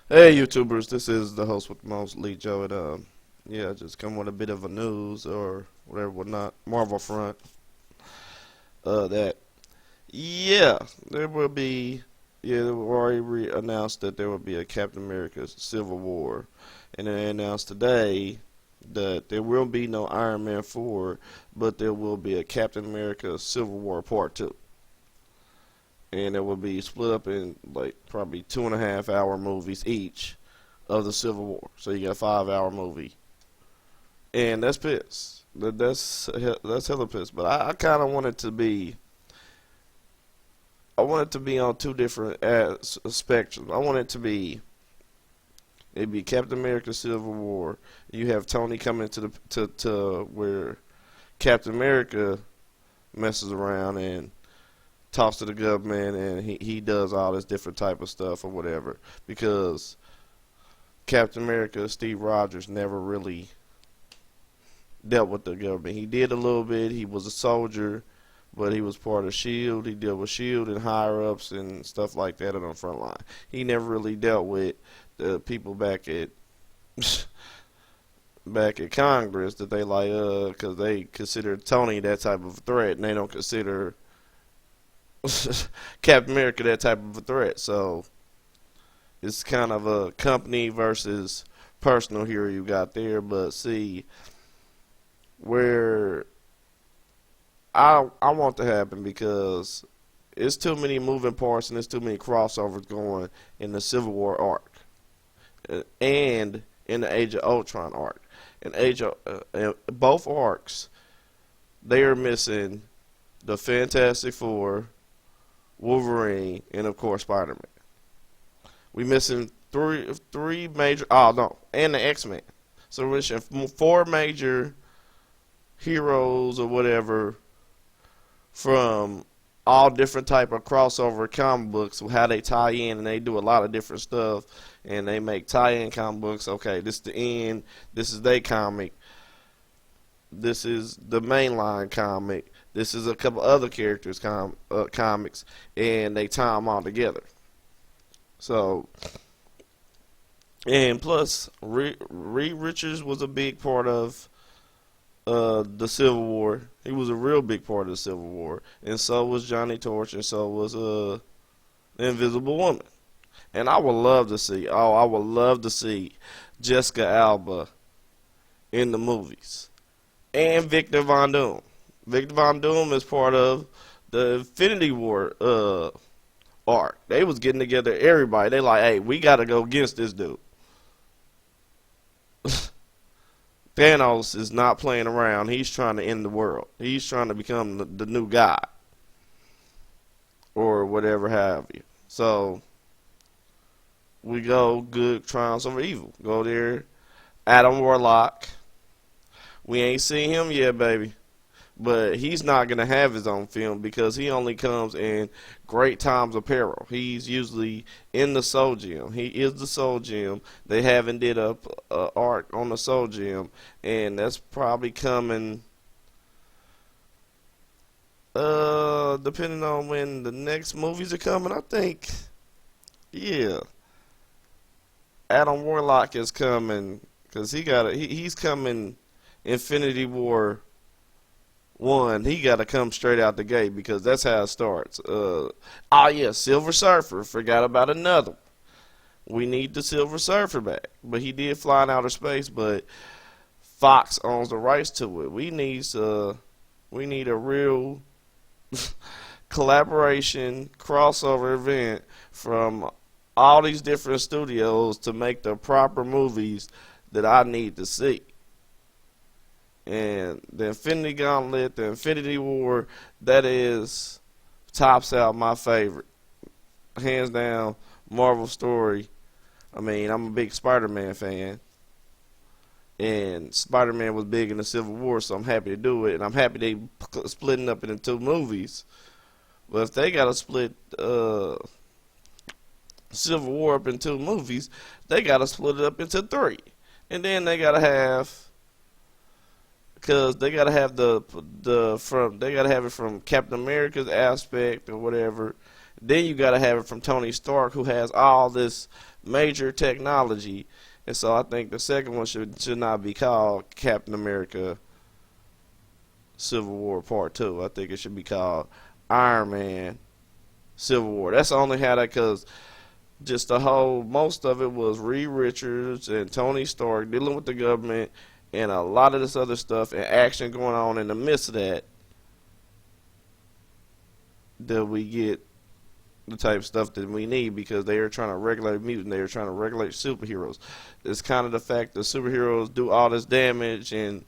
Hey YouTubers, this is the host with the most, Lee Joe, and yeah, just come with a bit of a news or whatever, whatnot, Marvel front. That yeah, there will be. Yeah, they already announced that there will be a Captain America Civil War, and they announced today that there will be no Iron Man 4, but there will be a Captain America Civil War Part 2, and it will be split up in like probably 2.5 hour movies each of the Civil War. So you got a 5 hour movie, and that's piss. That's hella piss. But I kind of want it to be. I want it to be on two different spectrums. I want it to be. It'd be Captain America Civil War. You have Tony coming to where Captain America messes around and talks to the government, and he does all this different type of stuff or whatever, because Captain America Steve Rogers never really dealt with the government. He did a little bit. He was a soldier, but he was part of Shield. He dealt with Shield and higher ups and stuff like that on the front line. He never really dealt with the people back at back at Congress that they like, because they consider Tony that type of a threat, and they don't consider Captain America that type of a threat. So it's kind of a company versus personal hero you got there. But see, where I want to happen, because it's too many moving parts and there's too many crossovers going in the Civil War arc and in the Age of Ultron arc. In both arcs, they are missing the Fantastic Four, Wolverine, and of course Spider-Man. We missing three major. Oh no, and the X-Men. So we're missing four major heroes or whatever from all different type of crossover comic books, how they tie in, and they do a lot of different stuff, and they make tie-in comic books. Okay, this is the end. This is their comic. This is the mainline comic. This is a couple other characters comics, and they tie them all together. So, and plus, Reed Richards was a big part of the Civil War. He was a real big part of the Civil War, and so was Johnny Torch, and so was the Invisible Woman. And I would love to see. Oh, I would love to see Jessica Alba in the movies, and Victor Von Doom. Victor Von Doom is part of the Infinity War arc. They was getting together, everybody. They like, hey, we got to go against this dude. Thanos is not playing around. He's trying to end the world. He's trying to become the new guy, or whatever have you. So we go good triumphs over evil. Go there. Adam Warlock. We ain't seen him yet, baby. But he's not going to have his own film, because he only comes in Great Times Apparel. He's usually in the Soul Gym. He is the Soul Gym. They haven't did a arc on the Soul Gym, and that's probably coming depending on when the next movies are coming. I think, yeah, Adam Warlock is coming, because he's coming Infinity War 1. He got to come straight out the gate, because that's how it starts. Oh yeah, Silver Surfer. Forgot about another one. We need the Silver Surfer back, but he did fly in outer space. But Fox owns the rights to it. We need a real collaboration crossover event from all these different studios to make the proper movies that I need to see. And the Infinity Gauntlet, the Infinity War, that is tops out my favorite, hands down, Marvel story. I mean, I'm a big Spider-Man fan, and Spider-Man was big in the Civil War, so I'm happy to do it, and I'm happy they splitting up into two movies. But if they gotta split Civil War up in two movies, they gotta split it up into three, and then they gotta have. Because they gotta have they gotta have it from Captain America's aspect or whatever, Then you got to have it from Tony Stark, who has all this major technology. And so I think the second one should not be called Captain America Civil War Part 2. I think it should be called Iron Man Civil War. That's only how that, because just the whole, most of it was Reed Richards and Tony Stark dealing with the government and a lot of this other stuff and action going on in the midst of that we get the type of stuff that we need, because they are trying to regulate mutants, they are trying to regulate superheroes. It's kind of the fact that superheroes do all this damage and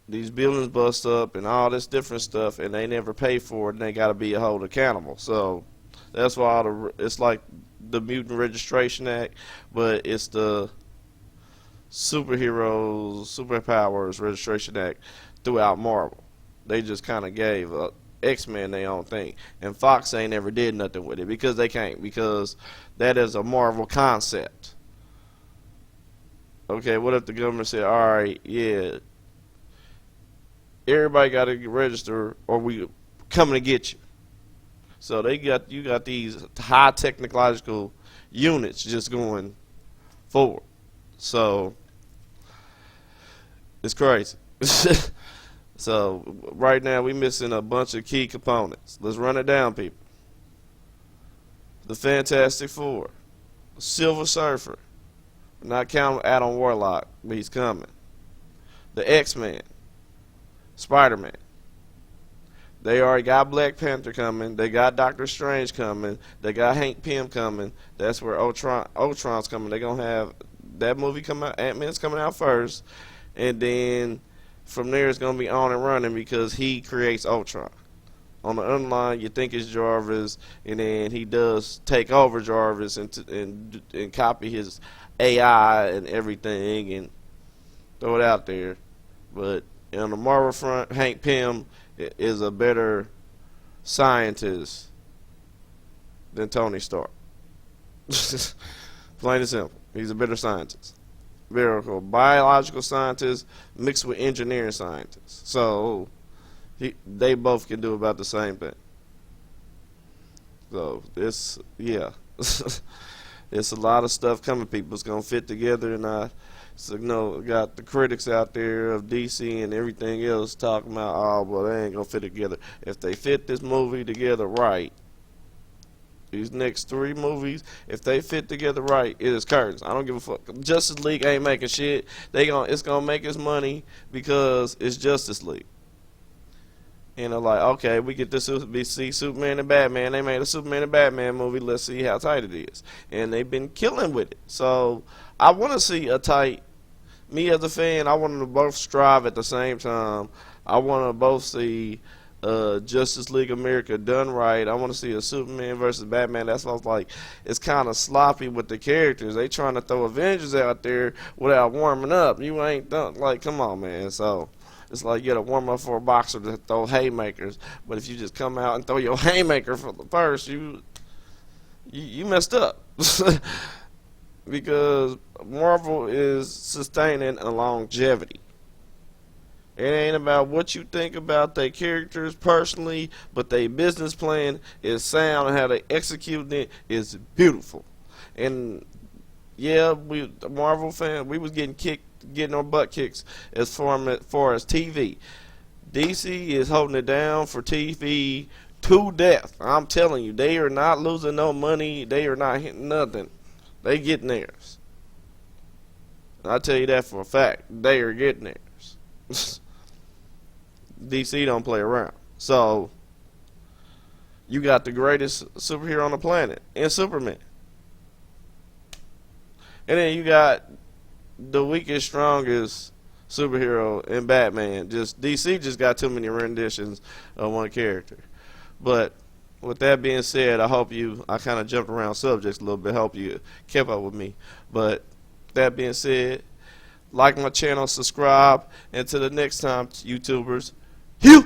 these buildings bust up and all this different stuff, and they never pay for it, and they got to be held accountable. So that's why it's like the Mutant Registration Act, but it's the Superpowers Registration Act throughout Marvel. They just kind of gave X-Men their own thing, and Fox ain't never did nothing with it because they can't, because that is a Marvel concept. Okay, what if the government said, alright, yeah, everybody got to register or we coming to get you. So you got these high technological units just going forward. So it's crazy. So right now we missing a bunch of key components. Let's run it down, people. The Fantastic Four, Silver Surfer, not counting Adam Warlock, but he's coming. The X-Men, Spider-Man. They already got Black Panther coming. They got Doctor Strange coming. They got Hank Pym coming. That's where Ultron's coming. They're going to have that movie come out. Ant-Man's coming out first. And then from there it's going to be on and running because he creates Ultron. On the underline, you think it's Jarvis, and then he does take over Jarvis and copy his AI and everything and throw it out there. But on the Marvel front, Hank Pym is a better scientist than Tony Stark. Plain and simple. He's a better scientist. Very biological scientist mixed with engineering scientists. So they both can do about the same thing. So it's, yeah. It's a lot of stuff coming, people. It's going to fit together, and so, you know, got the critics out there of DC and everything else talking about, oh, well, they ain't going to fit together. If they fit this movie together right, these next 3 movies, if they fit together right, it is curtains. I don't give a fuck. Justice League ain't making shit. It's going to make its money because it's Justice League. And they're like, okay, we get this see Superman and Batman. They made a Superman and Batman movie. Let's see how tight it is. And they've been killing with it. So I want to see a tight. Me as a fan, I want them to both strive at the same time. I want to both see Justice League America done right. I want to see a Superman versus Batman. That's what I was like. It's kind of sloppy with the characters. They trying to throw Avengers out there without warming up. You ain't done. Like, come on, man. So it's like you got to warm up for a boxer to throw haymakers. But if you just come out and throw your haymaker for the first, you messed up. Because Marvel is sustaining a longevity. It ain't about what you think about their characters personally, but their business plan is sound, and how they execute it is beautiful. And yeah, Marvel fans, we was getting our butt kicks as far as TV. DC is holding it down for TV to death. I'm telling you, they are not losing no money. They are not hitting nothing. They getting theirs. I tell you that for a fact. They are getting theirs. DC don't play around. So you got the greatest superhero on the planet in Superman. And then you got the weakest, strongest superhero in Batman. Just DC just got too many renditions of one character. But with that being said, I kind of jumped around subjects a little bit. Hope you kept up with me. But that being said, like my channel, subscribe, and till the next time, YouTubers, you.